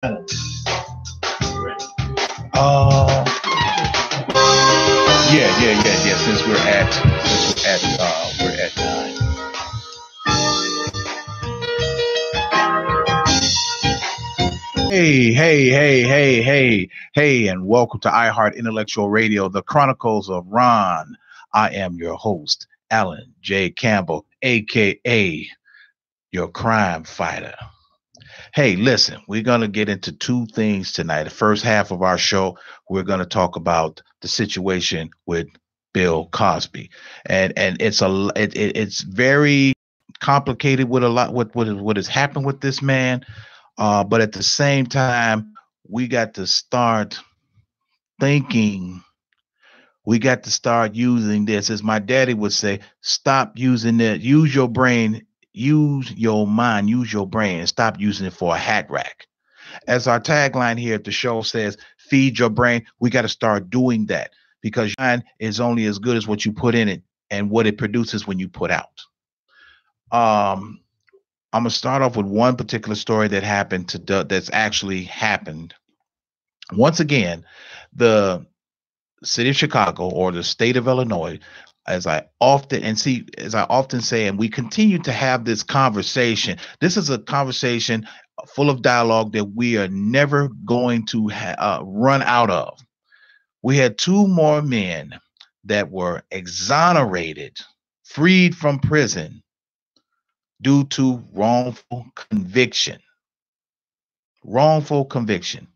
Uh, yeah. Since we're at nine. Hey, and welcome to iHeart Intellectual Radio, the Chronicles of Ron. I am your host, Alan J. Campbell, aka your crime fighter. Hey, listen, we're going to get into two things tonight. The first half of our show, we're going to talk about the situation with Bill Cosby, and it's very complicated with a lot what has happened with this man. But at the same time, we got to start thinking. We got to start using this, as my daddy would say. Stop using it. Use your brain. Use your mind. Use your brain, and stop using it for a hat rack. As our tagline here at the show says, feed your brain. We got to start doing that because your mind is only as good as what you put in it and what it produces when you put out. Um, I'm gonna start off with one particular story that happened that's actually happened. Once again, the city of Chicago or the state of Illinois, as I often say, and we continue to have this conversation. This is a conversation full of dialogue that we are never going to run out of. We had two more men that were exonerated, freed from prison due to wrongful conviction. Wrongful conviction.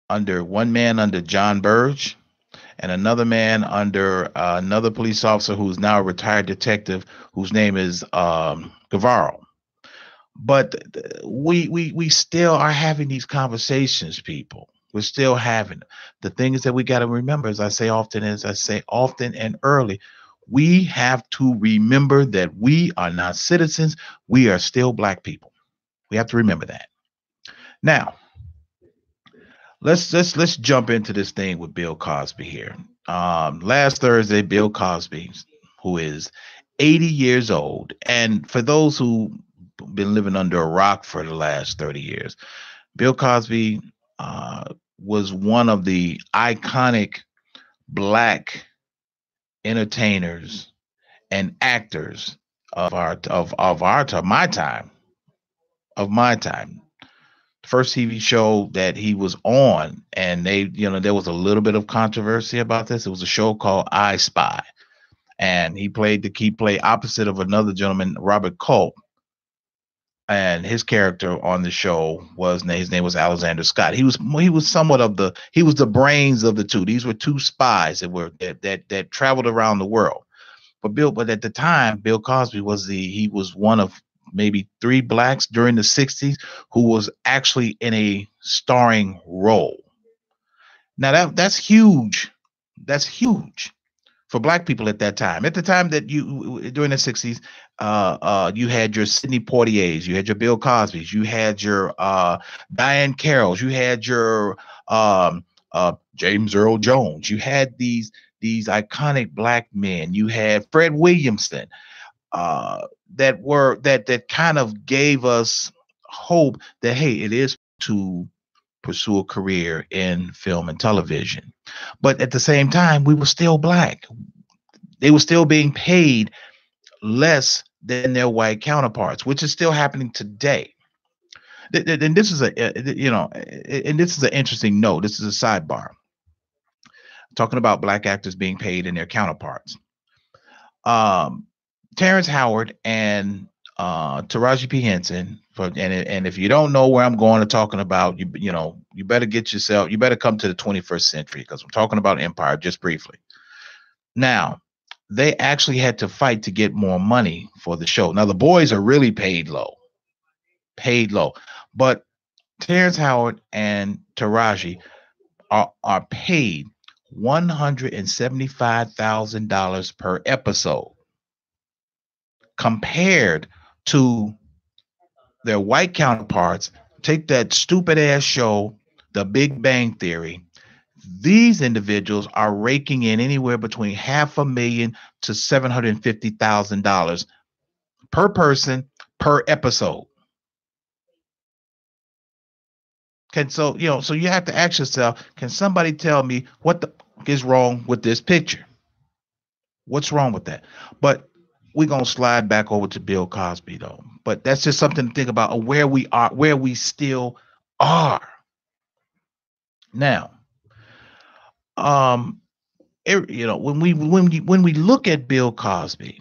Under one man under John Burge and another man under another police officer who's now a retired detective whose name is Guevara. But we still are having these conversations, people. We're still having them. The thing is that we got to remember, as I say often and early, we have to remember that we are not citizens. We are still black people. We have to remember that. Now, let's jump into this thing with Bill Cosby here. Last Thursday, Bill Cosby, who is 80 years old, and for those who been living under a rock for the last 30 years, Bill Cosby was one of the iconic black entertainers and actors of my time. First TV show that he was on, and there was a little bit of controversy about this. It was a show called I Spy, and he played the key play opposite of another gentleman, Robert Culp, and his character on the show was his name was Alexander Scott. He was the brains of the two. These were two spies that traveled around the world. But at the time, Bill Cosby he was one of maybe three blacks during the 60s who was actually in a starring role. Now that's huge. That's huge for black people at that time. At the time that you during the 60s, you had your Sidney Poitiers, you had your Bill Cosbys, you had your Diane Carrolls, you had your James Earl Jones, you had these iconic black men, you had Fred Williamson, that kind of gave us hope that hey, it is to pursue a career in film and television. But at the same time, we were still black. They were still being paid less than their white counterparts, which is still happening today. And this is this is an interesting note. This is a sidebar talking about black actors being paid in their counterparts. Um, Terrence Howard and Taraji P Henson. And if you don't know where I'm going to talking about, you better you better come to the 21st century because I'm talking about Empire just briefly. Now, they actually had to fight to get more money for the show. Now, the boys are really paid low, but Terrence Howard and Taraji are paid $175,000 per episode compared to their white counterparts. Take that stupid ass show, The Big Bang Theory. These individuals are raking in anywhere between $500,000 to $750,000 per person per episode. So you have to ask yourself, can somebody tell me what the is wrong with this picture? What's wrong with that? But we're gonna slide back over to Bill Cosby though. But that's just something to think about of where we are, where we still are now. Um, when we look at Bill Cosby,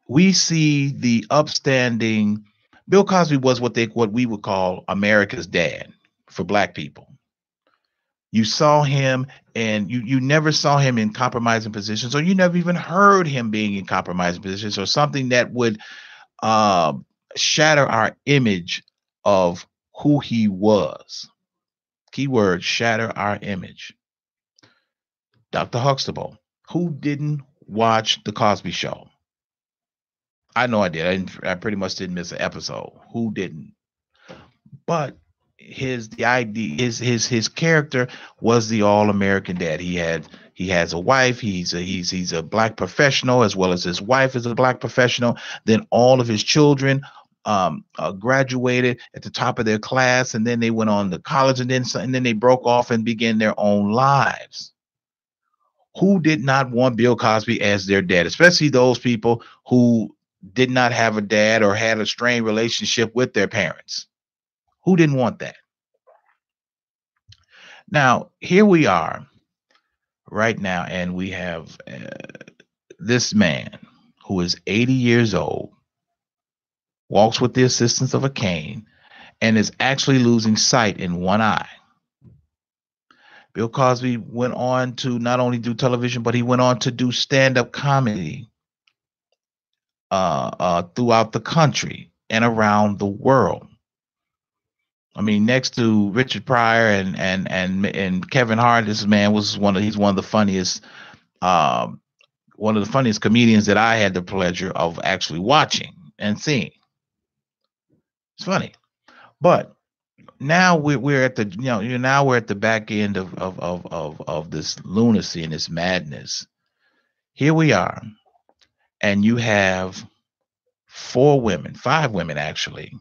we see the upstanding. Bill Cosby was what we would call America's dad for black people. You saw him, and you never saw him in compromising positions, or you never even heard him being in compromising positions, or something that would uh, shatter our image of who he was. Keyword: shatter our image. Dr. Huxtable, who didn't watch the Cosby Show? I know I did. I pretty much didn't miss an episode. Who didn't? But his character was the all American dad. He has a wife. He's a black professional, as well as his wife is a black professional. Then all of his children graduated at the top of their class, and then they went on to college, and then they broke off and began their own lives. Who did not want Bill Cosby as their dad, especially those people who did not have a dad or had a strained relationship with their parents? Who didn't want that? Now, here we are right now, and we have this man who is 80 years old, walks with the assistance of a cane, and is actually losing sight in one eye. Bill Cosby went on to not only do television, but he went on to do stand-up comedy throughout the country and around the world. I mean, next to Richard Pryor and Kevin Hart, this man was he's one of the funniest comedians that I had the pleasure of actually watching and seeing. It's funny, but now we're at the now we're at the back end of this lunacy and this madness. Here we are, and you have five women actually,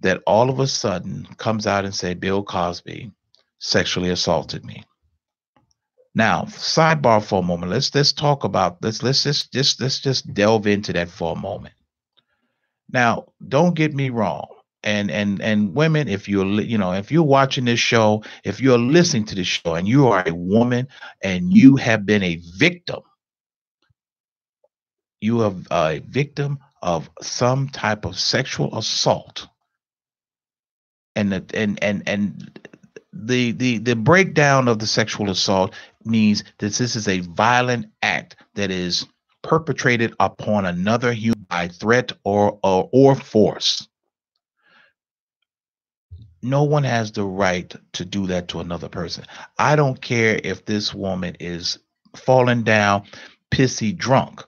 that all of a sudden comes out and say Bill Cosby sexually assaulted me. Now, sidebar for a moment. Let's talk about this. Let's just delve into that for a moment. Now, don't get me wrong. And women, if you're watching this show, if you're listening to this show and you are a woman and you have been a victim, you are a victim of some type of sexual assault, and the breakdown of the sexual assault means that this is a violent act that is perpetrated upon another human by threat or force. No one has the right to do that to another person. I don't care if this woman is falling down pissy drunk.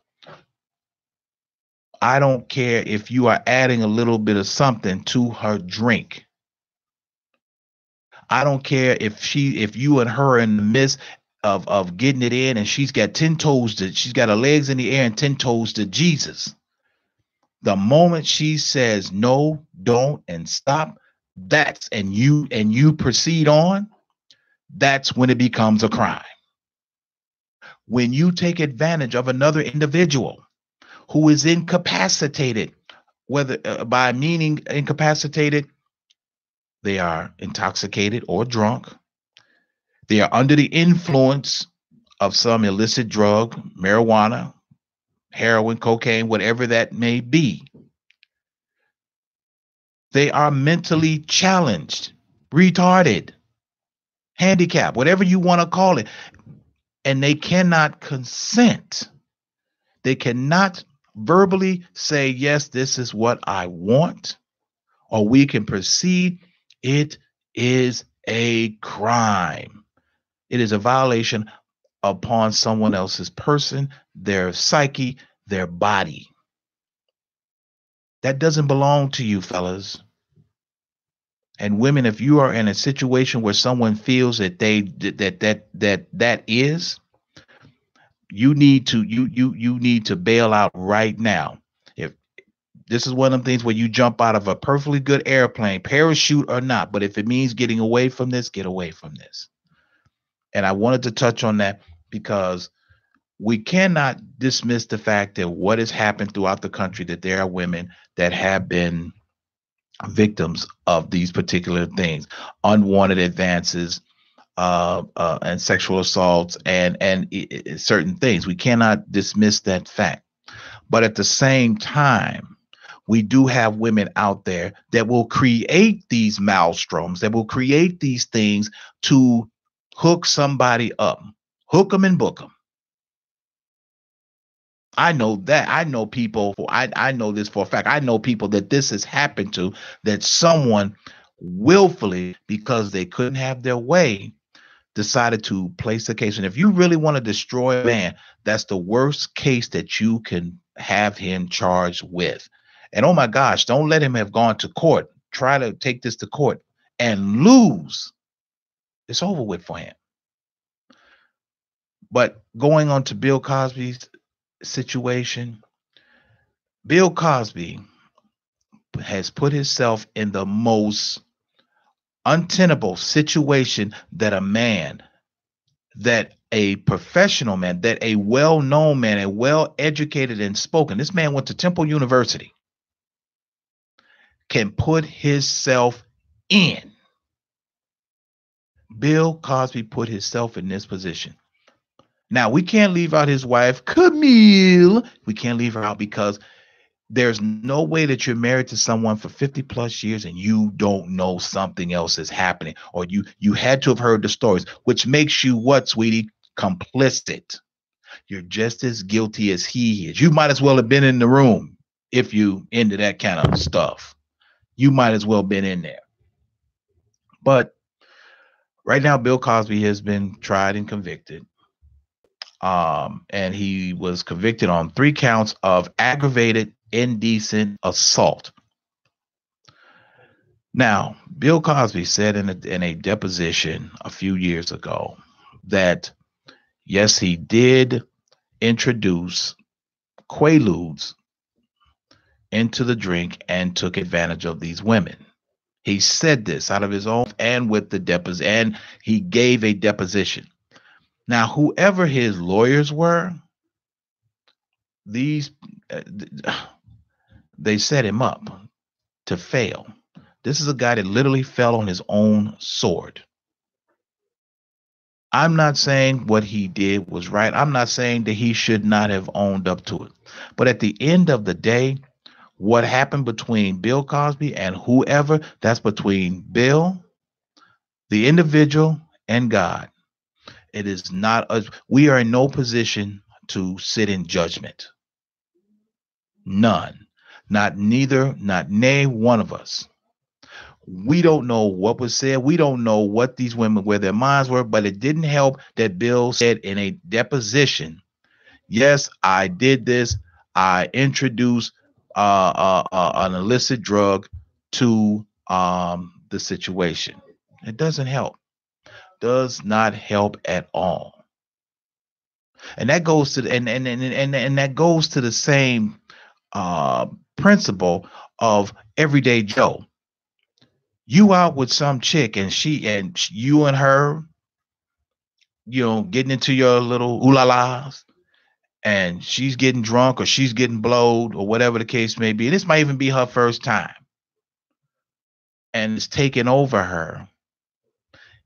I don't care if you are adding a little bit of something to her drink. I don't care if you and her in the midst of getting it in, and she's got she's got her legs in the air and 10 toes to Jesus. The moment she says no, don't, and stop, and you proceed on, that's when it becomes a crime. When you take advantage of another individual who is incapacitated, whether by meaning incapacitated, they are intoxicated or drunk, they are under the influence of some illicit drug, marijuana, heroin, cocaine, whatever that may be. They are mentally challenged, retarded, handicapped, whatever you want to call it. And they cannot consent. They cannot verbally say, yes, this is what I want, or we can proceed. It is a crime. It is a violation upon someone else's person, their psyche, their body. That doesn't belong to you, fellas. And women, if you are in a situation where someone feels that that is, you need to bail out right now. This is one of the things where you jump out of a perfectly good airplane, parachute or not. But if it means getting away from this, get away from this. And I wanted to touch on that because we cannot dismiss the fact that what has happened throughout the country, that there are women that have been victims of these particular things, unwanted advances, and sexual assaults, and certain things. We cannot dismiss that fact. But at the same time, we do have women out there that will create these maelstroms, that will create these things to hook somebody up, hook them and book them. I know that. I know people. I know this for a fact. I know people that this has happened to, that someone willfully, because they couldn't have their way, decided to place a case. And if you really want to destroy a man, that's the worst case that you can have him charged with. And oh my gosh, don't let him have gone to court. Try to take this to court and lose. It's over with for him. But going on to Bill Cosby's situation, Bill Cosby has put himself in the most untenable situation that a man, that a professional man, that a well-known man, a well-educated and spoken, this man went to Temple University, can put himself in. Bill Cosby put himself in this position. Now, we can't leave out his wife, Camille. We can't leave her out because there's no way that you're married to someone for 50 plus years and you don't know something else is happening, or you had to have heard the stories, which makes you what, sweetie? Complicit. You're just as guilty as he is. You might as well have been in the room if you into that kind of stuff. You might as well have been in there. But right now, Bill Cosby has been tried and convicted. And he was convicted on 3 counts of aggravated indecent assault. Now, Bill Cosby said in a deposition a few years ago that, yes, he did introduce Quaaludes into the drink and took advantage of these women. He said this out of his own and with the deposition, and he gave a deposition. Now, whoever his lawyers were, they set him up to fail. This is a guy that literally fell on his own sword. I'm not saying what he did was right. I'm not saying that he should not have owned up to it. But at the end of the day, what happened between Bill Cosby and whoever, that's between Bill, the individual, and God. It is not us. We are in no position to sit in judgment. None. Not nay one of us. We don't know what was said. We don't know what these women, where their minds were, but it didn't help that Bill said in a deposition, yes, I did this. I introduced an illicit drug to the situation. It doesn't help. Does not help at all. And that goes to and that goes to the same principle of everyday Joe. You out with some chick and you and her, getting into your little ooh-la-las, and she's getting drunk or she's getting blowed or whatever the case may be. And this might even be her first time. And it's taking over her.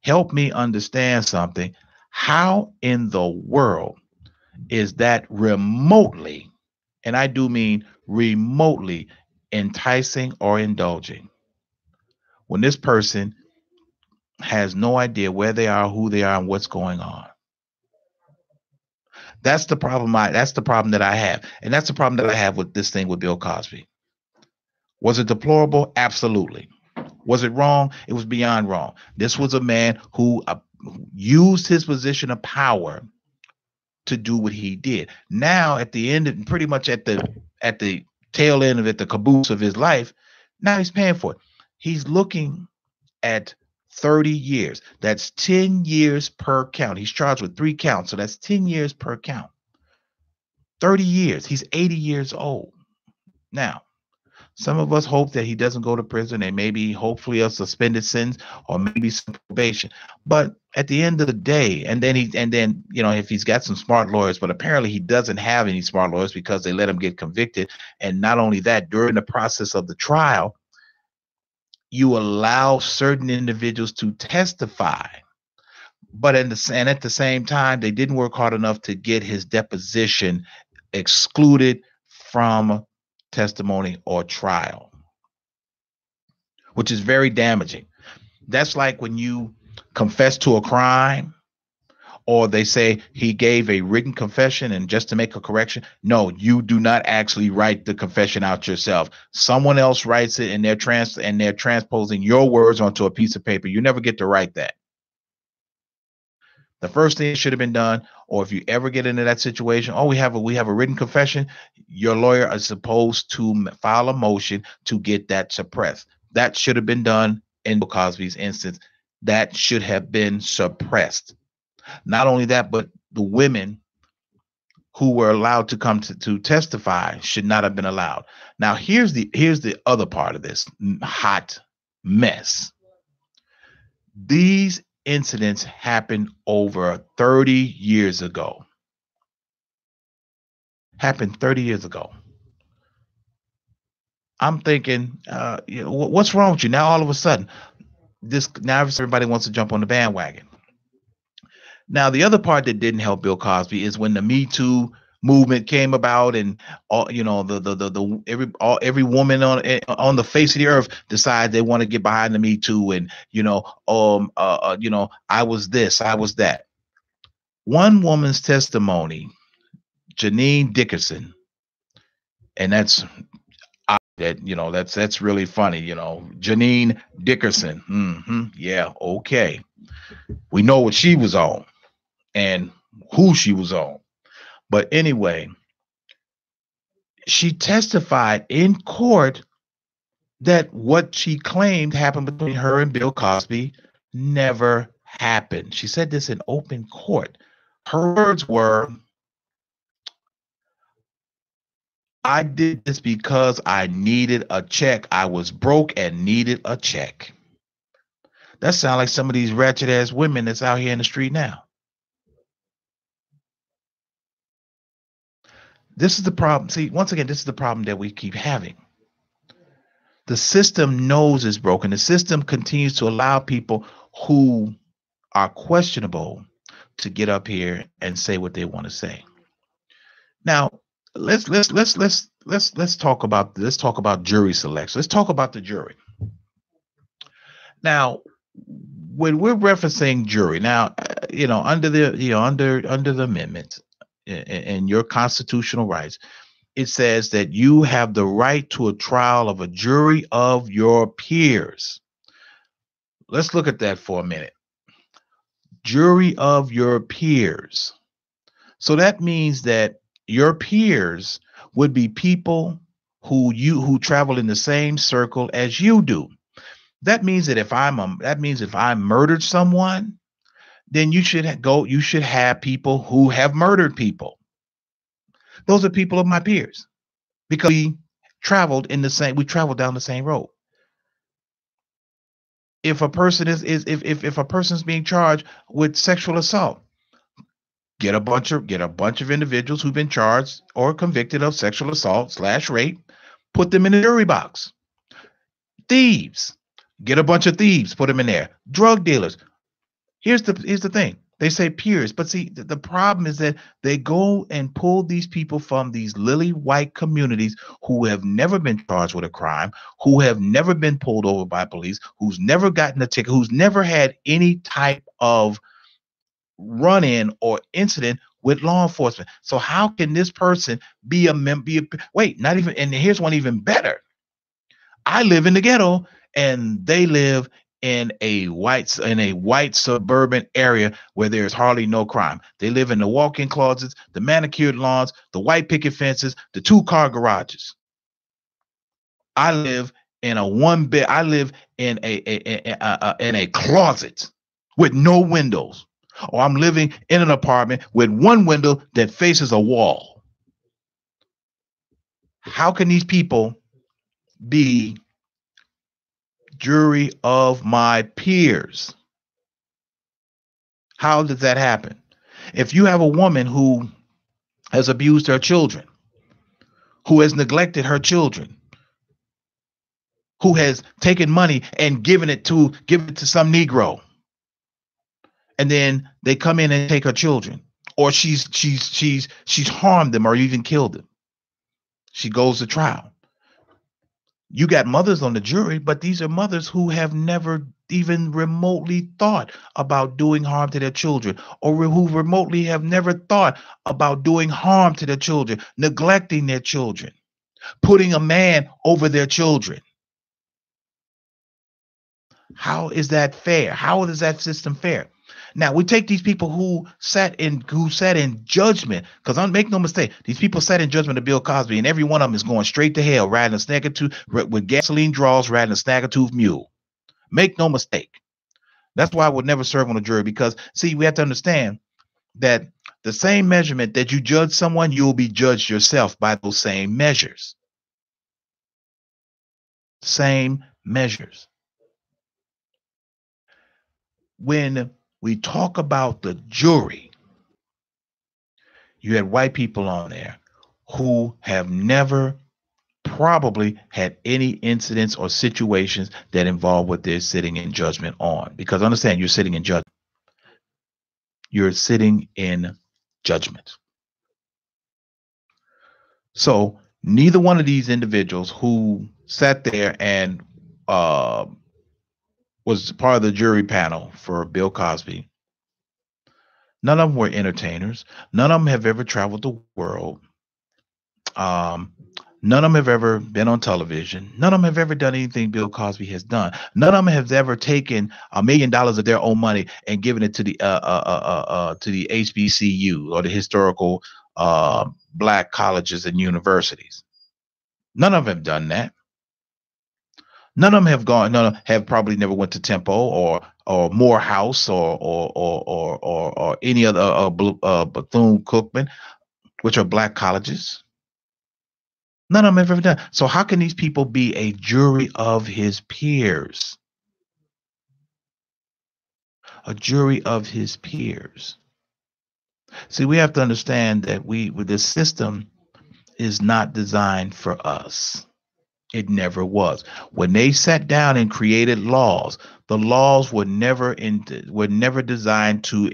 Help me understand something. How in the world is that remotely, and I do mean remotely, enticing or indulging, when this person has no idea where they are, who they are, and what's going on? That's the problem. That's the problem that I have. And that's the problem that I have with this thing with Bill Cosby. Was it deplorable? Absolutely. Was it wrong? It was beyond wrong. This was a man who used his position of power to do what he did. Now, at the end, pretty much at the tail end of it, the caboose of his life, now he's paying for it. He's looking at 30 years. That's 10 years per count. He's charged with 3 counts, so that's 10 years per count. 30 years. He's 80 years old. Now, Some of us hope that he doesn't go to prison and maybe hopefully a suspended sentence or maybe some probation. But at the end of the day, and then if he's got some smart lawyers, but apparently he doesn't have any smart lawyers because they let him get convicted. And not only that, during the process of the trial, you allow certain individuals to testify. But at the same time, they didn't work hard enough to get his deposition excluded from testimony or trial, which is very damaging. That's like when you confess to a crime, or they say he gave a written confession, and just to make a correction, no, you do not actually write the confession out yourself. Someone else writes it, and they're transposing your words onto a piece of paper. You never get to write that. The first thing that should have been done, or if you ever get into that situation, we have a written confession. Your lawyer is supposed to file a motion to get that suppressed. That should have been done in Bill Cosby's instance. That should have been suppressed. Not only that, but the women who were allowed to come to testify should not have been allowed. Now, here's the other part of this hot mess. These incidents happened over 30 years ago. Happened 30 years ago. I'm thinking, what's wrong with you? Now, all of a sudden, now everybody wants to jump on the bandwagon. Now, the other part that didn't help Bill Cosby is when the Me Too movement came about, and every woman on the face of the earth decides they want to get behind the Me Too, and I was this, I was that. One woman's testimony, Janine Dickerson, and that's really funny, Janine Dickerson. Yeah, okay. We know what she was on and who she was on. But anyway, she testified in court that what she claimed happened between her and Bill Cosby never happened. She said this in open court. Her words were, "I did this because I needed a check. I was broke and needed a check." That sounds like some of these wretched ass women that's out here in the street now. This is the problem. See, once again, this is the problem that we keep having. The system knows it's broken. The system continues to allow people who are questionable to get up here and say what they want to say. Now, let's talk about jury selection. Let's talk about the jury. Now, when we're referencing jury, now under the amendment and your constitutional rights, it says that you have the right to a trial of a jury of your peers. Let's look at that for a minute. Jury of your peers. So that means that your peers would be people who travel in the same circle as you do. That means that if I murdered someone, then you should have people who have murdered people. Those are people of my peers, because we traveled down the same road. If a person if a person's being charged with sexual assault, get a bunch of individuals who've been charged or convicted of sexual assault / rape, put them in the jury box. Thieves, get a bunch of thieves, put them in there. Drug dealers. Here's the thing. They say peers, but see, the problem is that they go and pull these people from these lily white communities who have never been charged with a crime, who have never been pulled over by police, who's never gotten a ticket, who's never had any type of run-in or incident with law enforcement. So how can this person be a member? Not even. And here's one even better. I live in the ghetto, and they live in a white suburban area where there's hardly no crime. They live in the walk-in closets, the manicured lawns, the white picket fences, the 2-car garages. I live in I live in a closet with no windows, or I'm living in an apartment with one window that faces a wall. How can these people be jury of my peers. How does that happen? If you have a woman who has abused her children, who has neglected her children, who has taken money and given it to some Negro, and then they come in and take her children, or she's harmed them or even killed them. She goes to trial. You got mothers on the jury, but these are mothers who have never even remotely thought about doing harm to their children, or who remotely have never thought about doing harm to their children, neglecting their children, putting a man over their children. How is that fair? How is that system fair? Now we take these people who sat in judgment, because make no mistake, these people sat in judgment of Bill Cosby, and every one of them is going straight to hell, riding a snagger-tooth with gasoline draws, riding a snagger-tooth mule. Make no mistake. That's why I would never serve on a jury, because see, we have to understand that the same measurement that you judge someone, you will be judged yourself by those same measures. Same measures. When we talk about the jury, you had white people on there who have never probably had any incidents or situations that involve what they're sitting in judgment on. Because understand, you're sitting in judgment. You're sitting in judgment. So neither one of these individuals who sat there and was part of the jury panel for Bill Cosby, none of them were entertainers. None of them have ever traveled the world. None of them have ever been on television. None of them have ever done anything Bill Cosby has done. None of them have ever taken $1 million of their own money and given it to the HBCU, or the historical black colleges and universities. None of them have done that. None of them have gone. None of them have probably never went to Temple or Morehouse or any other Bethune-Cookman, which are black colleges. None of them have ever done. So how can these people be a jury of his peers? A jury of his peers. See, we have to understand that this system is not designed for us. It never was. When they sat down and created laws, the laws were never designed to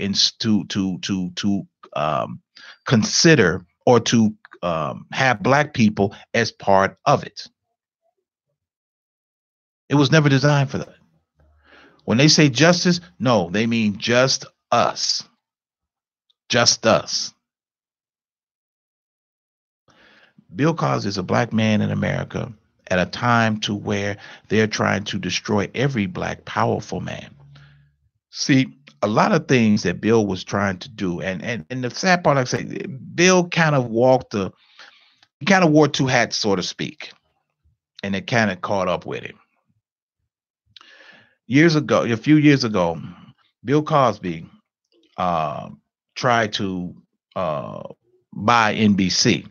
consider or to have black people as part of it. It was never designed for that. When they say justice, no, they mean just us. Just us. Bill Cosby is a black man in America at a time to where they're trying to destroy every black powerful man. See, a lot of things that Bill was trying to do, and the sad part, like I say, Bill kind of wore two hats, so to speak, and it kind of caught up with him. A few years ago, Bill Cosby tried to buy NBC.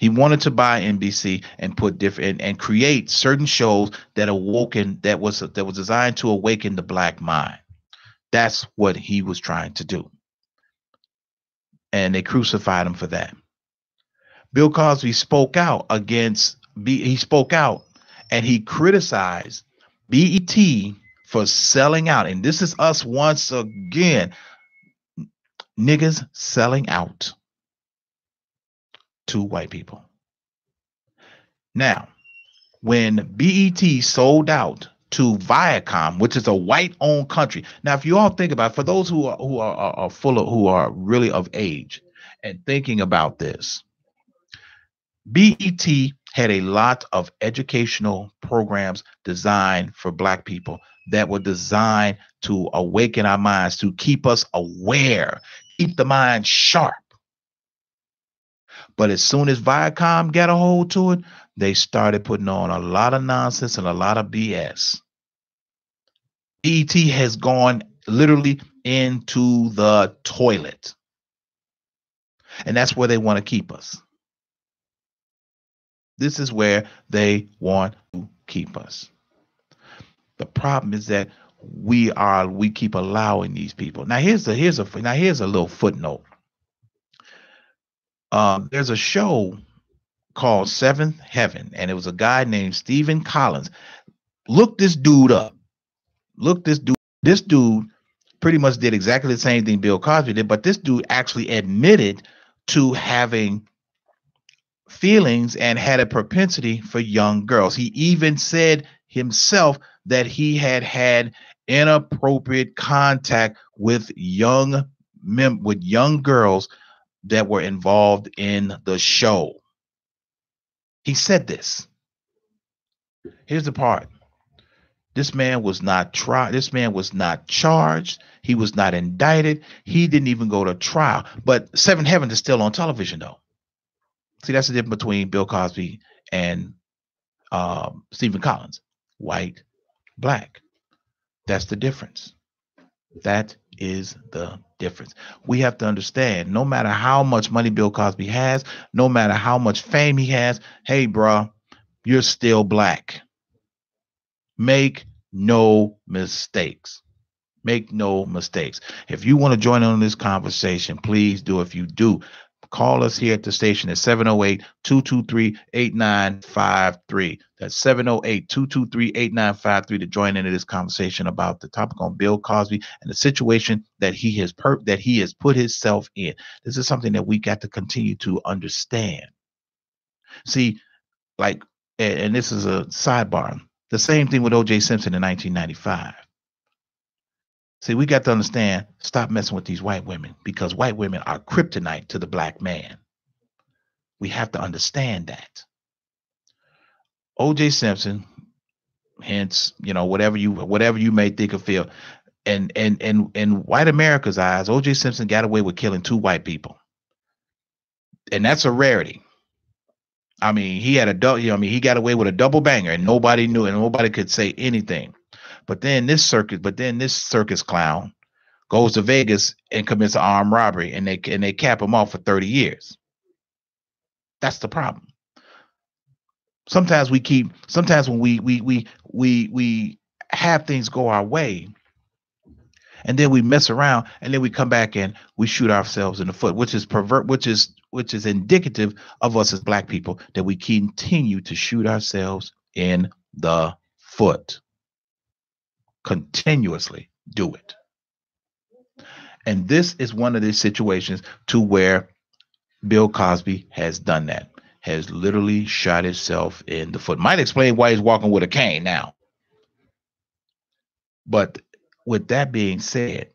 He wanted to buy NBC and put different and create certain shows that was designed to awaken the black mind. That's what he was trying to do. And they crucified him for that. Bill Cosby spoke out and he criticized BET for selling out. And this is us once again, niggas selling out to white people. Now, when BET sold out to Viacom, which is a white-owned country. Now, if you all think about it, for those who are really of age and thinking about this, BET had a lot of educational programs designed for black people that were designed to awaken our minds, to keep us aware, keep the mind sharp. But as soon as Viacom got a hold to it, they started putting on a lot of nonsense and a lot of BS. BET has gone literally into the toilet. And that's where they want to keep us. This is where they want to keep us. The problem is that we keep allowing these people. Now here's a little footnote. There's a show called Seventh Heaven, and it was a guy named Stephen Collins. Look this dude up. Look this dude. This dude pretty much did exactly the same thing Bill Cosby did, but this dude actually admitted to having feelings and had a propensity for young girls. He even said himself that he had inappropriate contact with young girls that were involved in the show. He said this. Here's the part. This man was not tried. This man was not charged. He was not indicted. He didn't even go to trial. But Seven Heavens is still on television, though. See, that's the difference between Bill Cosby and Stephen Collins. White, black. That's the difference. That is the difference. We have to understand, no matter how much money Bill Cosby has, no matter how much fame he has, hey, bro, you're still black. Make no mistakes. Make no mistakes. If you want to join in on this conversation, please do. If you do, call us here at the station at 708-223-8953. That's 708-223-8953 to join into this conversation about the topic on Bill Cosby and the situation that he has put himself in. This is something that we got to continue to understand. See, like, and this is a sidebar. The same thing with O.J. Simpson in 1995. See, we got to understand, stop messing with these white women, because white women are kryptonite to the black man. We have to understand that. O.J. Simpson, hence, whatever you may think or feel, and in white America's eyes, O.J. Simpson got away with killing 2 white people, and that's a rarity. I mean, he got away with a double banger, and nobody knew, and nobody could say anything. But then this circus clown goes to Vegas and commits an armed robbery, and they cap him off for 30 years. That's the problem. Sometimes when we have things go our way, and then we mess around, and then we come back and we shoot ourselves in the foot, which is indicative of us as black people, that we continue to shoot ourselves in the foot. Continuously do it. And this is one of these situations to where Bill Cosby has done that, has literally shot himself in the foot. Might explain why he's walking with a cane now. But with that being said,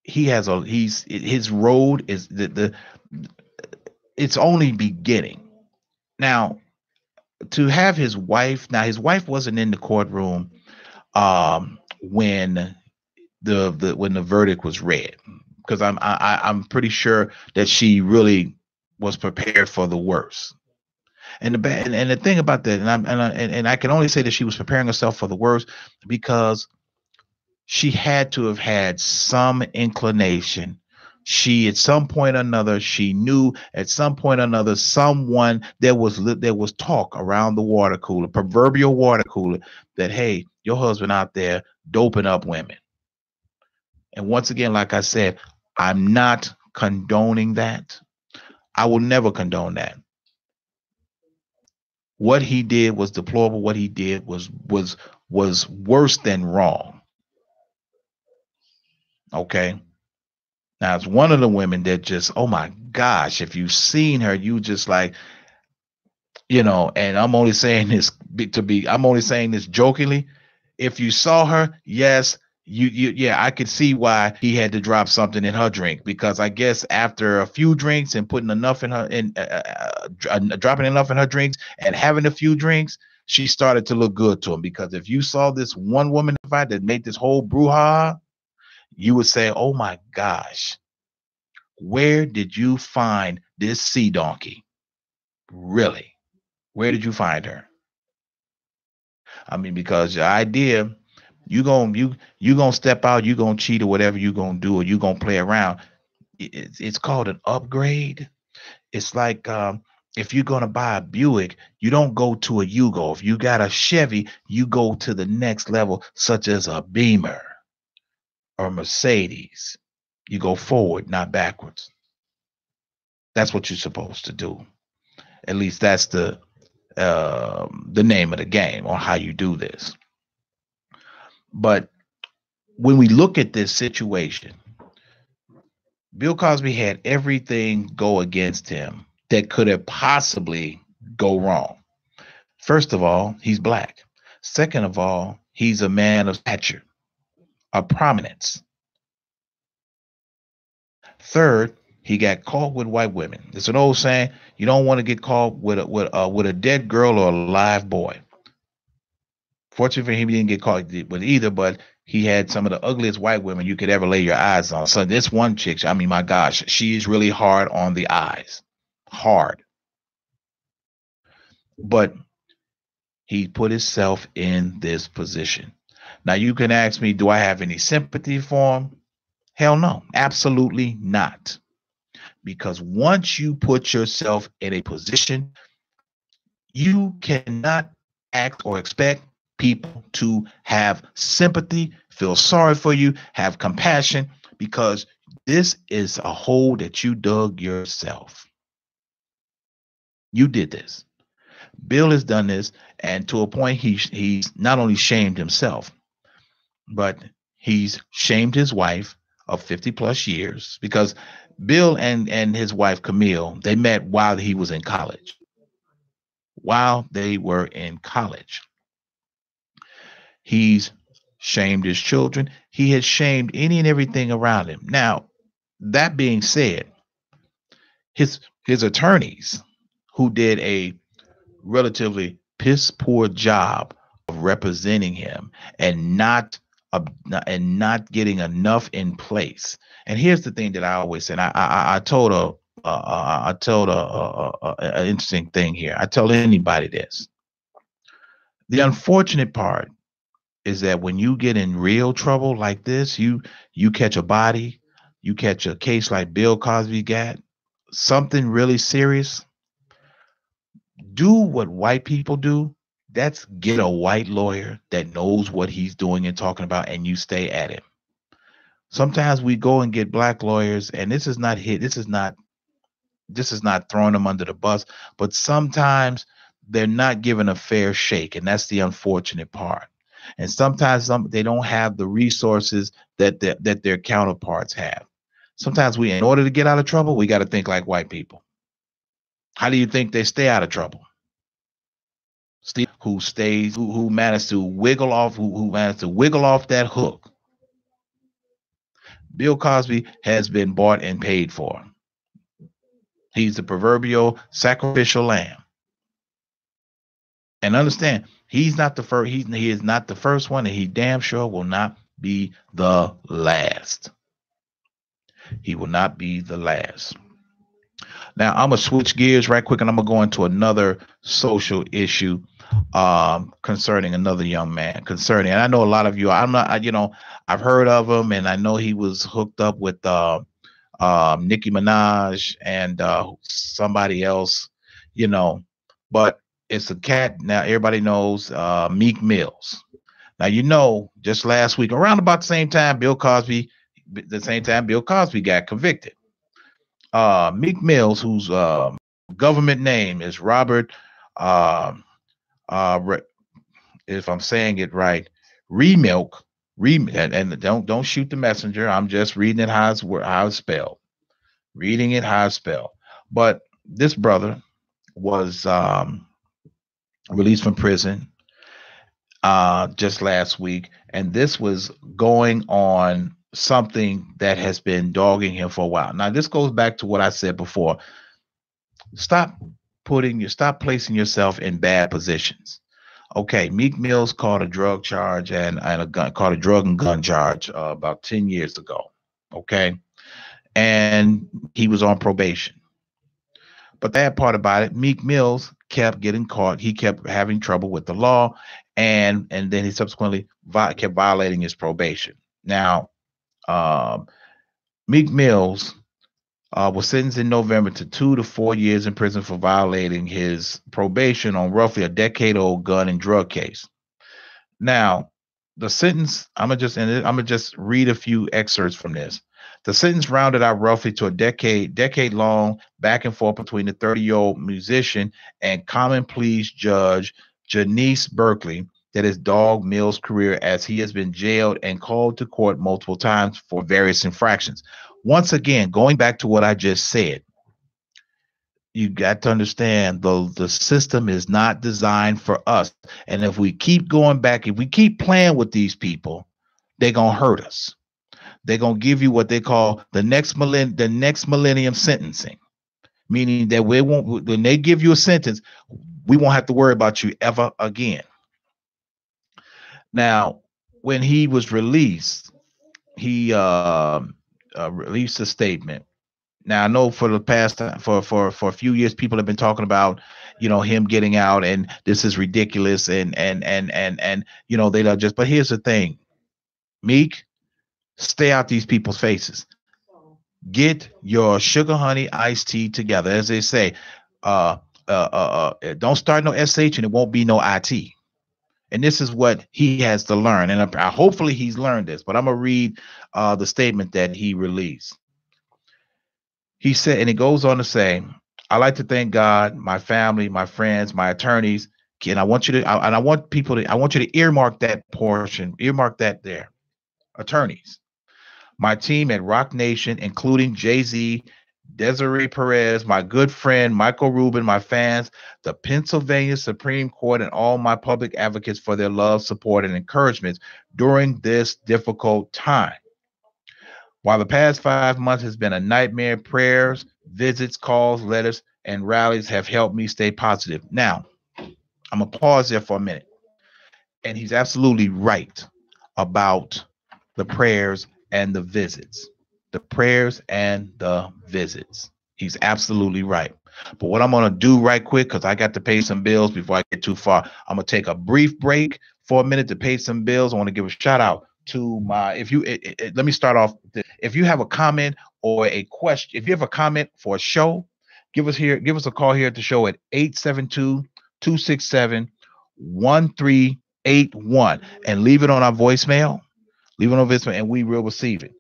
his road is it's only beginning. Now, to have his wife wasn't in the courtroom when the verdict was read, because I'm pretty sure that she really was prepared for the worst. And the thing about that, and I can only say that she was preparing herself for the worst because she had to have had some inclination. She, at some point or another, she knew at some point or another, someone, there was talk around the water cooler, proverbial water cooler, that, hey, your husband out there doping up women. And once again, like I said, I'm not condoning that. I will never condone that. What he did was deplorable. What he did was worse than wrong. Okay. Now, it's one of the women that just, oh my gosh, if you've seen her, you just like, and I'm only saying this jokingly. If you saw her, yes, yeah, I could see why he had to drop something in her drink, because I guess after a few drinks and putting enough in her, dropping enough in her drinks and having a few drinks, she started to look good to him. Because if you saw this one woman fight that made this whole brouhaha, you would say, oh my gosh, where did you find this sea donkey? Really? Where did you find her? I mean, because the idea, you gonna step out, you gonna cheat or whatever you gonna do, or you gonna play around. It's called an upgrade. It's like If you're going to buy a Buick, you don't go to a Yugo. If you got a Chevy, you go to the next level, such as a Beamer or Mercedes. You go forward, not backwards. That's what you're supposed to do. At least that's the name of the game on how you do this. But when we look at this situation, Bill Cosby had everything go against him that could have possibly go wrong. First of all, he's black. Second of all, he's a man of stature, of prominence. Third, he got caught with white women. It's an old saying: you don't want to get caught with a dead girl or a live boy. Fortunately for him, he didn't get caught with either, but he had some of the ugliest white women you could ever lay your eyes on. So this one chick, I mean, my gosh, she's really hard on the eyes. Hard. But he put himself in this position. Now, you can ask me, do I have any sympathy for him? Hell no, absolutely not. Because once you put yourself in a position, you cannot act or expect people to have sympathy, feel sorry for you, have compassion, because this is a hole that you dug yourself. You did this. Bill has done this, and to a point, he's not only shamed himself, but he's shamed his wife of 50 plus years, because Bill and his wife Camille, they met while he was in college. While they were in college, he's shamed his children. He has shamed any and everything around him. Now, that being said, his attorneys, who did a relatively piss poor job of representing him and not getting enough in place. And here's the thing that I always said. I told an interesting thing here. I tell anybody this. The unfortunate part is that when you get in real trouble like this, you catch a body, you catch a case like Bill Cosby got, something really serious. Do what white people do. That's get a white lawyer that knows what he's doing and talking about, and you stay at him. Sometimes we go and get black lawyers, and this is not throwing them under the bus, but sometimes they're not given a fair shake, and that's the unfortunate part. And sometimes they don't have the resources that their counterparts have. Sometimes in order to get out of trouble, we got to think like white people. How do you think they stay out of trouble? Steve, who managed to wiggle off that hook. Bill Cosby has been bought and paid for. He's the proverbial sacrificial lamb. And understand, he's not the first. He is not the first one, and he damn sure will not be the last. He will not be the last. Now, I'm going to switch gears right quick, and I'm going to go into another social issue concerning another young man. And I know a lot of you, I've heard of him, and I know he was hooked up with Nicki Minaj and somebody else, but it's a cat. Now, everybody knows Meek Mills. Now, just last week, around about the same time Bill Cosby got convicted. Meek Mills, whose government name is Robert, if I'm saying it right, Remilk, and don't shoot the messenger. I'm just reading it how it's spelled. Reading it how it's spelled. But this brother was released from prison just last week, and this was going on something that has been dogging him for a while. Now, this goes back to what I said before. Stop placing yourself in bad positions. Okay, Meek Mills caught a drug charge and caught a drug and gun charge about 10 years ago. Okay, and he was on probation. But the bad part about it, Meek Mills kept getting caught. He kept having trouble with the law, and then he subsequently kept violating his probation. Now, Meek Mills was sentenced in November to 2 to 4 years in prison for violating his probation on roughly a decade-old gun and drug case. Now, the sentence, I'm gonna just read a few excerpts from this. The sentence rounded out roughly to a decade long back and forth between the 30-year-old musician and common pleas judge Janice Berkeley that has dogged Mills' career as he has been jailed and called to court multiple times for various infractions. Once again, going back to what I just said, you got to understand the system is not designed for us. And if we keep going back, if we keep playing with these people, they're going to hurt us. They're going to give you what they call the next millennium sentencing, meaning that when they give you a sentence, we won't have to worry about you ever again. Now, when he was released, he released a statement. Now, I know for the past for a few years, people have been talking about, him getting out, and this is ridiculous, and they don't just. But here's the thing, Meek, stay out these people's faces. Get your sugar honey iced tea together, as they say. Don't start no SH, and it won't be no IT. And this is what he has to learn, and hopefully he's learned this. But I'm gonna read the statement that he released. He said, and it goes on to say, "I like to thank God, my family, my friends, my attorneys, and I want you to earmark that portion, earmark that there, attorneys, my team at Rock Nation, including Jay-Z, Desiree Perez, my good friend Michael Rubin, my fans, the Pennsylvania Supreme Court, and all my public advocates for their love, support, and encouragement during this difficult time. While the past 5 months has been a nightmare, prayers, visits, calls, letters, and rallies have helped me stay positive." Now, I'm going to pause there for a minute. And he's absolutely right about the prayers and the visits. The prayers and the visits. He's absolutely right. But what I'm going to do right quick, because I got to pay some bills before I get too far, I'm going to take a brief break for a minute to pay some bills. I want to give a shout out to let me start off. If you have a comment or a question, if you have a comment for a show, give us a call here at the show at 872-267-1381 and leave it on our voicemail. Leave it on voicemail and we will receive it.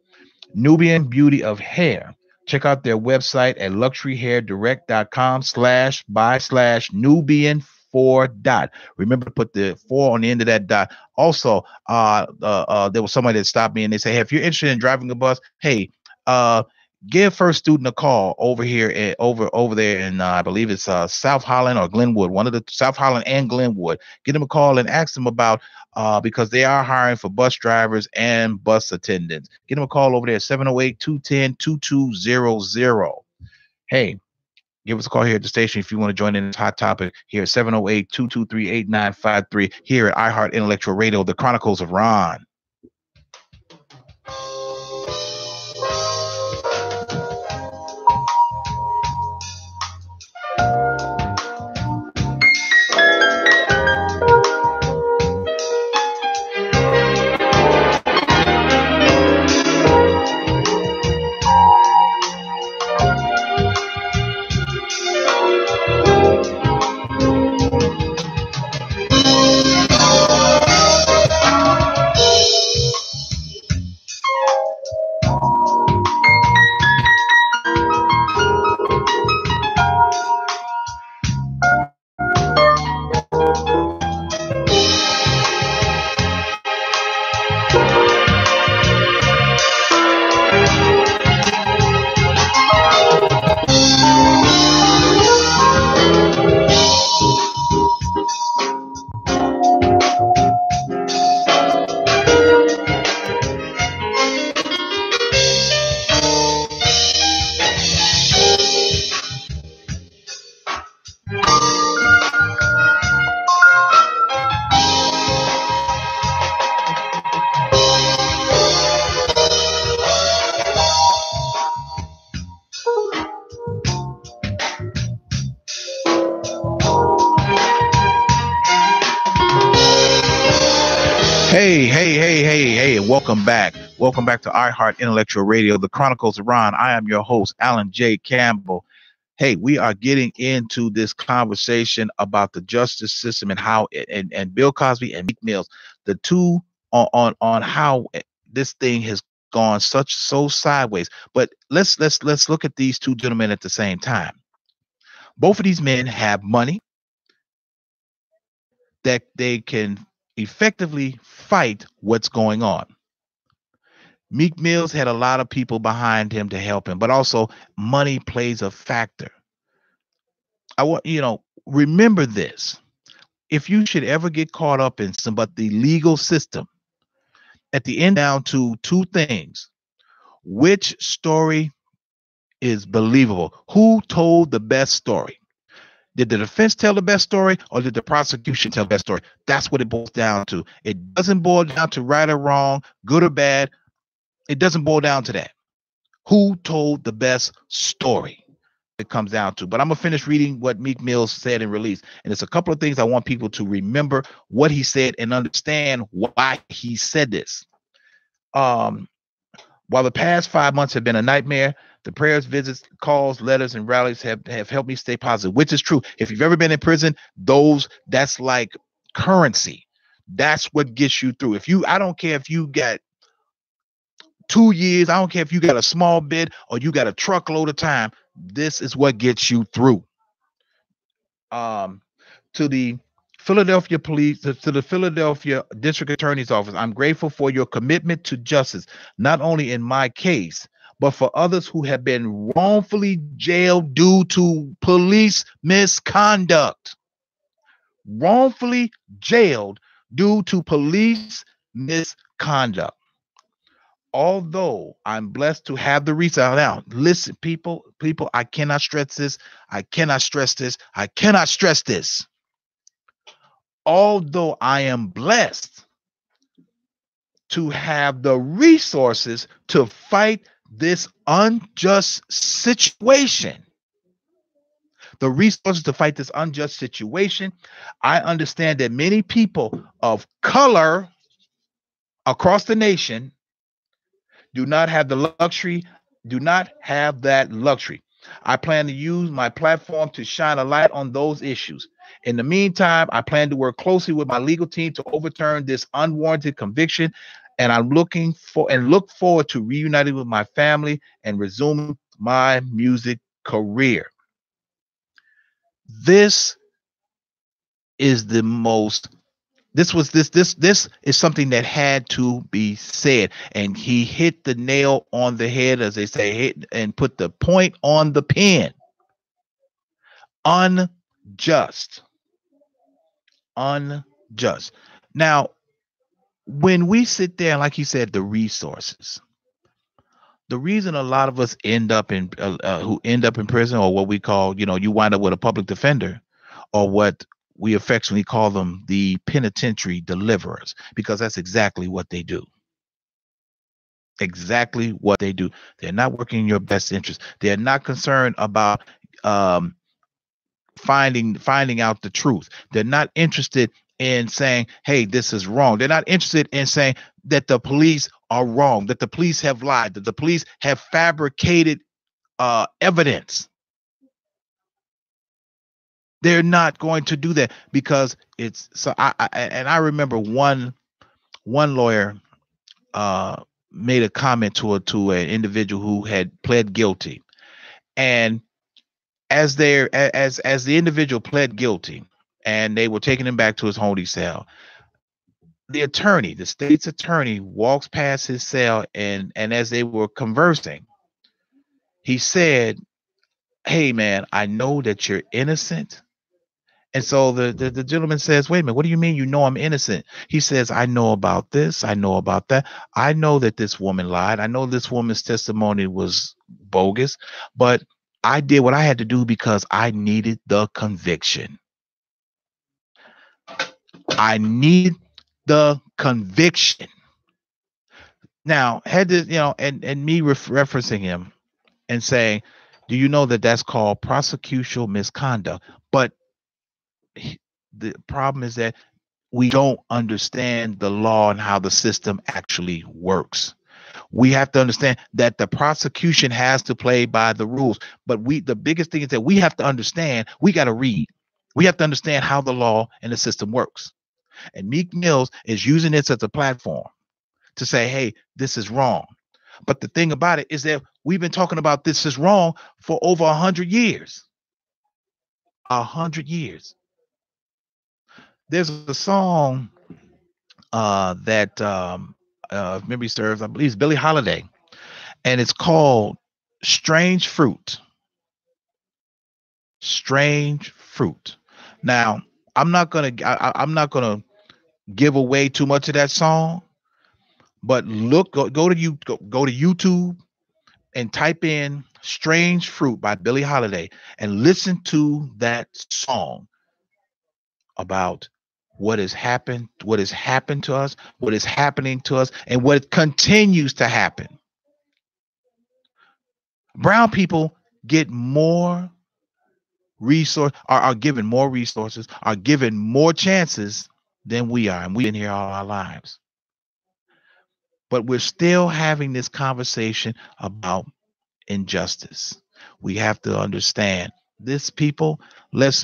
Nubian Beauty of Hair. Check out their website at luxuryhairdirect.com/Nubian4. Remember to put the 4 on the end of that dot. Also, there was somebody that stopped me and they say, "Hey, if you're interested in driving a bus, hey, give First Student a call over here over there in I believe it's South Holland or Glenwood, one of the South Holland and Glenwood. Get them a call and ask them about because they are hiring for bus drivers and bus attendants. Get them a call over there, 708-210-2200. Hey, give us a call here at the station if you want to join in this hot topic here at 708-223-8953 here at iHeart Intellectual Radio, the Chronicles of Rohn. Hey, welcome back Welcome back to iHeart Intellectual Radio, the Chronicles of Ron. I am your host, Alan J. Campbell. Hey, we are getting into this conversation about the justice system and how and Bill Cosby and Meek Mills, the two on how this thing has gone so sideways. But let's look at these two gentlemen at the same time. Both of these men have money that they can effectively fight what's going on. Meek Mills had a lot of people behind him to help him, but also money plays a factor. I want remember this. If you should ever get caught up in the legal system, at the end down to two things: which story is believable? Who told the best story? Did the defense tell the best story, or did the prosecution tell the best story? That's what it boils down to. It doesn't boil down to right or wrong, good or bad. It doesn't boil down to that. Who told the best story? It comes down to. But I'm gonna finish reading what Meek Mills said in release, and it's a couple of things I want people to remember what he said and understand why he said this. While the past 5 months have been a nightmare, the prayers, visits, calls, letters, and rallies have helped me stay positive, which is true. If you've ever been in prison, that's like currency. That's what gets you through. I don't care if you got 2 years, I don't care if you got a small bit or you got a truckload of time, this is what gets you through. To the Philadelphia police, to the Philadelphia District Attorney's Office, I'm grateful for your commitment to justice, not only in my case, but for others who have been wrongfully jailed due to police misconduct. Wrongfully jailed due to police misconduct. Although I'm blessed to have the resource. Now, listen, people, I cannot stress this. I cannot stress this. I cannot stress this. Although I am blessed to have the resources to fight this unjust situation, I understand that many people of color across the nation do not have that luxury. I plan to use my platform to shine a light on those issues. In the meantime, I plan to work closely with my legal team to overturn this unwarranted conviction, and I'm look forward to reuniting with my family and resuming my music career. This is this is something that had to be said, and he hit the nail on the head, as they say, hit and put the point on the pen. Unjust. Now, when we sit there, like you said, the resources, the reason a lot of us end up in prison, or what we call, you wind up with a public defender, or what we affectionately call them the penitentiary deliverers, because that's exactly what they do. Exactly what they do. They're not working in your best interest. They're not concerned about finding out the truth. They're not interested in saying, hey, this is wrong. They're not interested in saying that the police are wrong, that the police have lied, that the police have fabricated evidence. They're not going to do that, because it's so. I remember one lawyer made a comment to an individual who had pled guilty, and as the individual pled guilty, and they were taking him back to his holding cell, the state's attorney, walks past his cell, and as they were conversing, he said, "Hey, man, I know that you're innocent." And so the gentleman says, "Wait a minute, what do you mean you know I'm innocent?" He says, "I know about this. I know about that. I know that this woman lied. I know this woman's testimony was bogus, but I did what I had to do because I needed the conviction. I need the conviction." Now, had to, and me referencing him and saying, "Do you know that that's called prosecutorial misconduct?" But the problem is that we don't understand the law and how the system actually works. We have to understand that the prosecution has to play by the rules. But the biggest thing is that we have to understand, we got to read. We have to understand how the law and the system works. And Meek Mills is using this as a platform to say, hey, this is wrong. But the thing about it is that we've been talking about this is wrong for over 100 years. 100 years. There's a song that if memory serves, I believe it's Billie Holiday, and it's called Strange Fruit. Strange Fruit. Now, I'm not gonna give away too much of that song, but go to YouTube and type in Strange Fruit by Billie Holiday and listen to that song about what has happened to us, what is happening to us, and what continues to happen. Brown people get more are given more resources, are given more chances than we are, and we've been here all our lives. But we're still having this conversation about injustice. We have to understand this, people.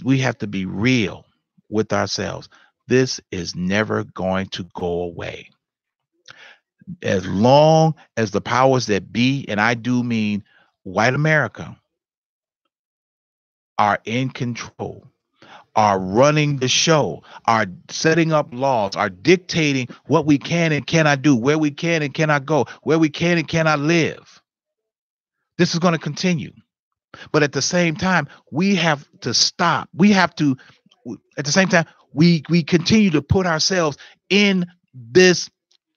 We have to be real with ourselves. This is never going to go away. As long as the powers that be, and I do mean white America, are in control, are running the show, are setting up laws, are dictating what we can and cannot do, where we can and cannot go, where we can and cannot live. This is going to continue. But at the same time, we have to stop. We have to, at the same time, we continue to put ourselves in these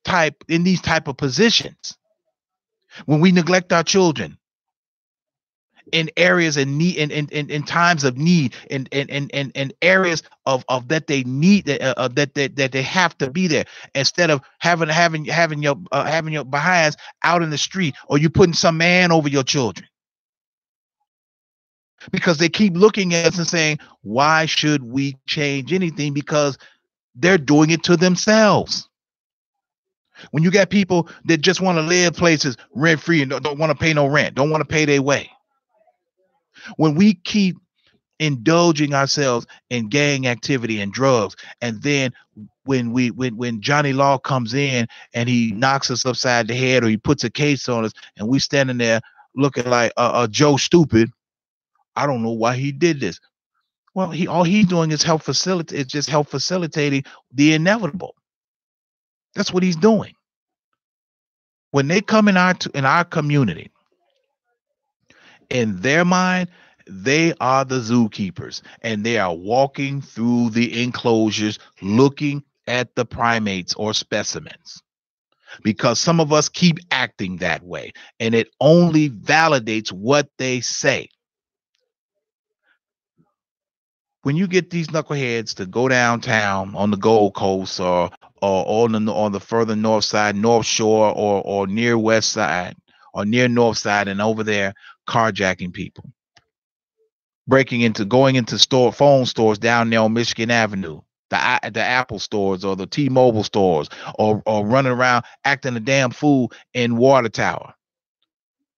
type of positions when we neglect our children in areas in need, in times of need, in areas of that they need, that they have to be there, instead of having your behinds out in the street, or you putting some man over your children. Because they keep looking at us and saying, why should we change anything? Because they're doing it to themselves. When you got people that just want to live places rent free and don't want to pay no rent, don't want to pay their way. When we keep indulging ourselves in gang activity and drugs, and then when Johnny Law comes in and he knocks us upside the head, or he puts a case on us, and we standing there looking like Joe Stupid, I don't know why he did this. Well, all he's doing is help facilitate the inevitable. That's what he's doing. When they come in our community, in their mind, they are the zookeepers, and they are walking through the enclosures looking at the primates or specimens. Because some of us keep acting that way, and it only validates what they say. When you get these knuckleheads to go downtown on the Gold Coast, or on the further north side, North Shore, or near West Side, or near North Side, and over there carjacking people, going into phone stores down there on Michigan Avenue, the Apple stores or the T-Mobile stores, or running around acting a damn fool in Water Tower.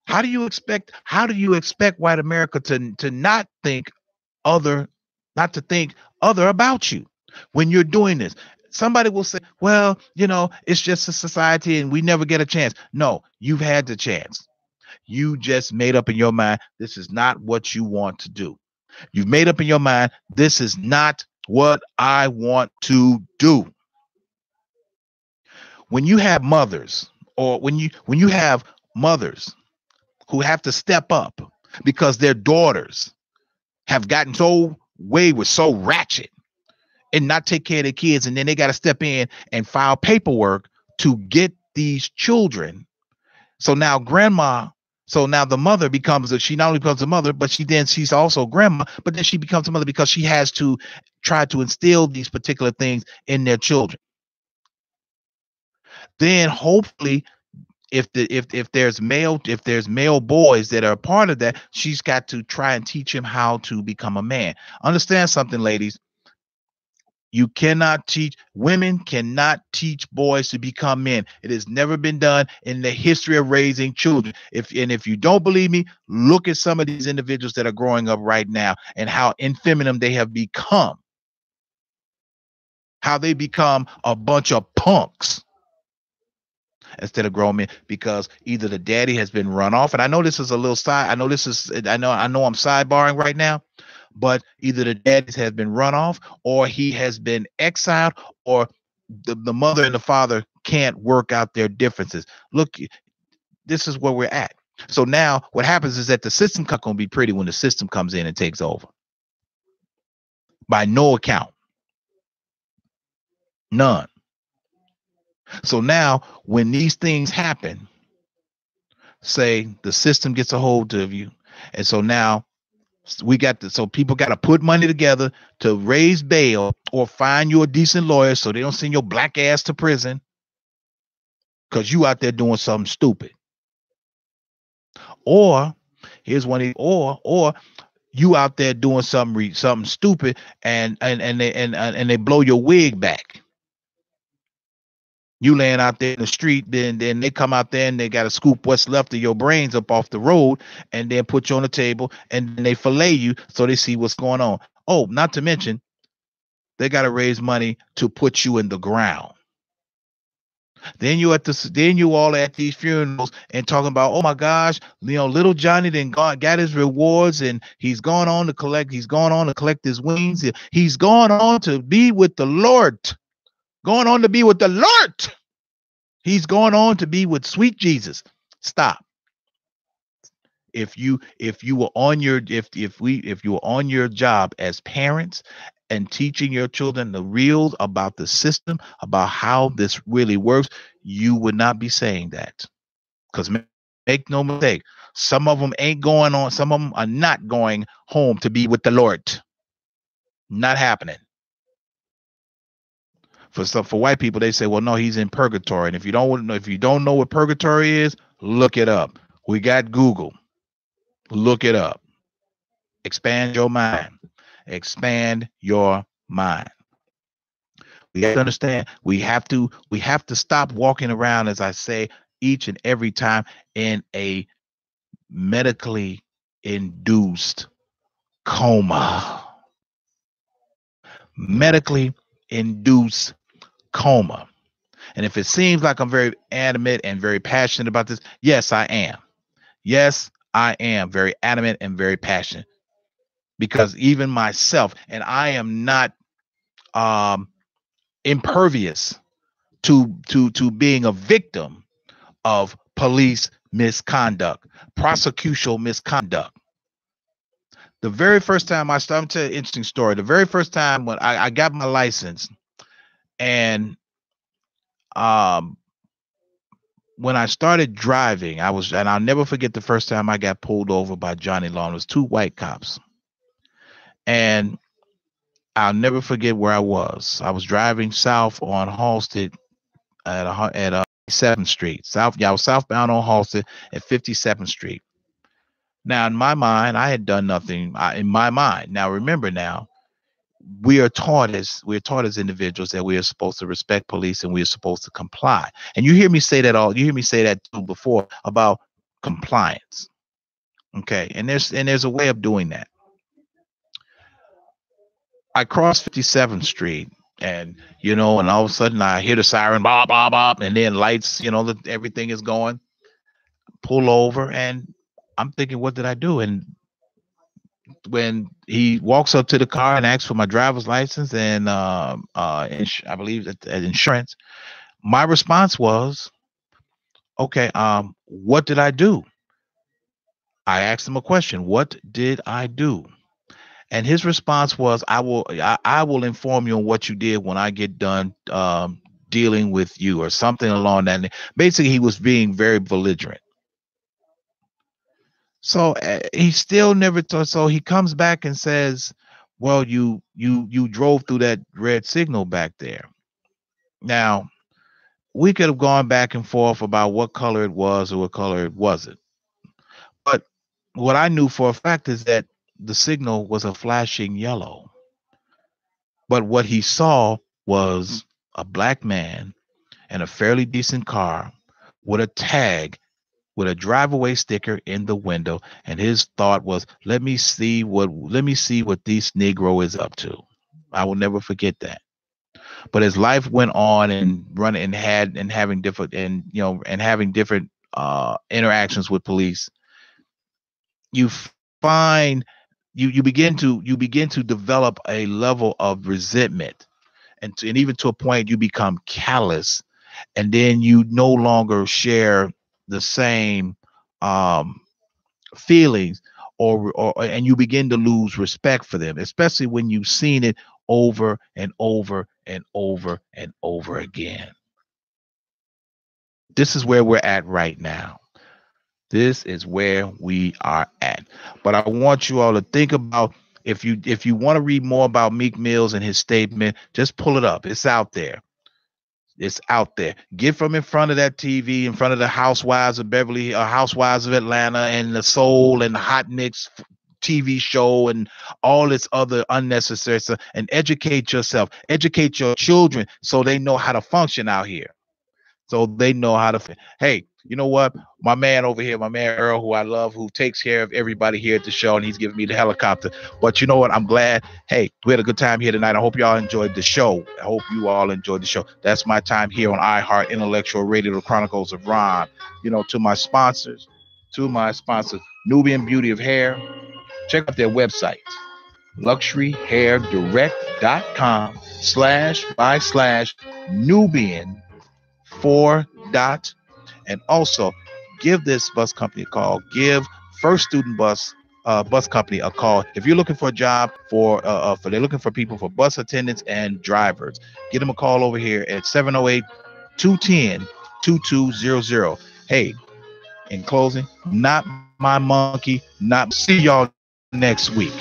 How do you expect white America to not think other about you when you're doing this? Somebody will say, well, it's just a society and we never get a chance. No, you've had the chance. You just made up in your mind, this is not what you want to do. You've made up in your mind, this is not what I want to do. When you have mothers, or when you have mothers who have to step up because their daughters have gotten so wayward, so ratchet, and not take care of their kids, and then they got to step in and file paperwork to get these children. So now the mother she not only becomes a mother, but she's also grandma, but then she becomes a mother because she has to try to instill these particular things in their children. Then hopefully, if there's male boys that are a part of that, she's got to try and teach him how to become a man. Understand something, ladies. You cannot teach, women cannot teach boys to become men. It has never been done in the history of raising children. If you don't believe me, look at some of these individuals that are growing up right now and how infeminine they have become. How they become a bunch of punks instead of grown men, because either the daddy has been run off, and I know this is a little side, I know I'm sidebarring right now, but either the daddy has been run off, or he has been exiled, or the mother and the father can't work out their differences. Look, this is where we're at. So now what happens is that the system's not going to be pretty when the system comes in and takes over. By no account. None. So now when these things happen, say the system gets a hold of you, and so now so people got to put money together to raise bail or find you a decent lawyer so they don't send your black ass to prison because you out there doing something stupid. Or here's one, or you out there doing something stupid, and they blow your wig back. You laying out there in the street, then they come out there and they got to scoop what's left of your brains up off the road and then put you on the table, and they fillet you so they see what's going on. Oh, not to mention, they got to raise money to put you in the ground. Then you all at these funerals and talking about, oh my gosh, little Johnny then got his rewards, and he's gone on to collect his wings. He's gone on to be with the Lord. Going on to be with the Lord. He's going on to be with sweet Jesus. Stop. If you were on your job as parents and teaching your children the real about the system, about how this really works, you would not be saying that. Because make no mistake, some of them ain't going on. Some of them are not going home to be with the Lord. Not happening. For white people, they say, well, no, he's in purgatory. And if you don't know what purgatory is, look it up. We got Google. Look it up. Expand your mind. Expand your mind. We have to understand, we have to stop walking around, as I say, each and every time in a medically induced coma. Medically induced coma. And if it seems like I'm very adamant and very passionate about this, yes, I am. Yes, I am very adamant and very passionate, because even myself, and I am not impervious to being a victim of police misconduct, prosecutorial misconduct. The very first time I'm telling you an interesting story. The very first time when I got my license, and when I started driving, and I'll never forget the first time I got pulled over by Johnny Law. It was two white cops. And I'll never forget where I was. I was driving south on Halsted at 57th Street. I was southbound on Halsted at 57th Street. Now, in my mind, I had done nothing in my mind. Now, remember now, we're taught as individuals that we are supposed to respect police and we are supposed to comply. And you hear me say that too before about compliance. Okay. And there's a way of doing that. I crossed 57th Street, and and all of a sudden I hear the siren, bop, bop, bop, and then lights, everything is going. Pull over, and I'm thinking, what did I do? And when he walks up to the car and asks for my driver's license and I believe that insurance, my response was, okay, what did I do? I asked him a question. What did I do? And his response was, I will inform you on what you did when I get done dealing with you, or something along that. Basically, he was being very belligerent. So he still never told. So he comes back and says, well, you drove through that red signal back there. Now, we could have gone back and forth about what color it was or what color it wasn't. But what I knew for a fact is that the signal was a flashing yellow. But what he saw was a black man in a fairly decent car with a tag with a drive away sticker in the window, and his thought was, let me see what this Negro is up to. I will never forget that. But as life went on and running and had and having different and you know and having different interactions with police, you find you begin to develop a level of resentment, and even to a point you become callous, and then you no longer share the same um feelings, or and you begin to lose respect for them, especially when you've seen it over and over and over and over again. This is where we're at right now. This is where we are at. But I want you all to think about, if you want to read more about Meek Mills and his statement, just pull it up. It's out there. It's out there. Get from in front of that TV, in front of the Housewives of Beverly, Housewives of Atlanta, and the Soul and the Hot Nicks TV show, and all this other unnecessary stuff, and educate yourself, educate your children, so they know how to function out here. So they know how to. Hey, you know what? My man over here, my man Earl, who I love, who takes care of everybody here at the show, and he's giving me the helicopter. But you know what? I'm glad. Hey, we had a good time here tonight. I hope y'all enjoyed the show. I hope you all enjoyed the show. That's my time here on iHeart Intellectual Radio, the Chronicles of Ron. You know, to my sponsors, Nubian Beauty of Hair. Check out their website, luxuryhairdirect.com/by/Nubian 4 dot, and also give this bus company a call. Give First Student Bus Company a call if you're looking for a job for they're looking for people for bus attendants and drivers. Get them a call over here at 708-210-2200. Hey, in closing, not my monkey, not see y'all next week.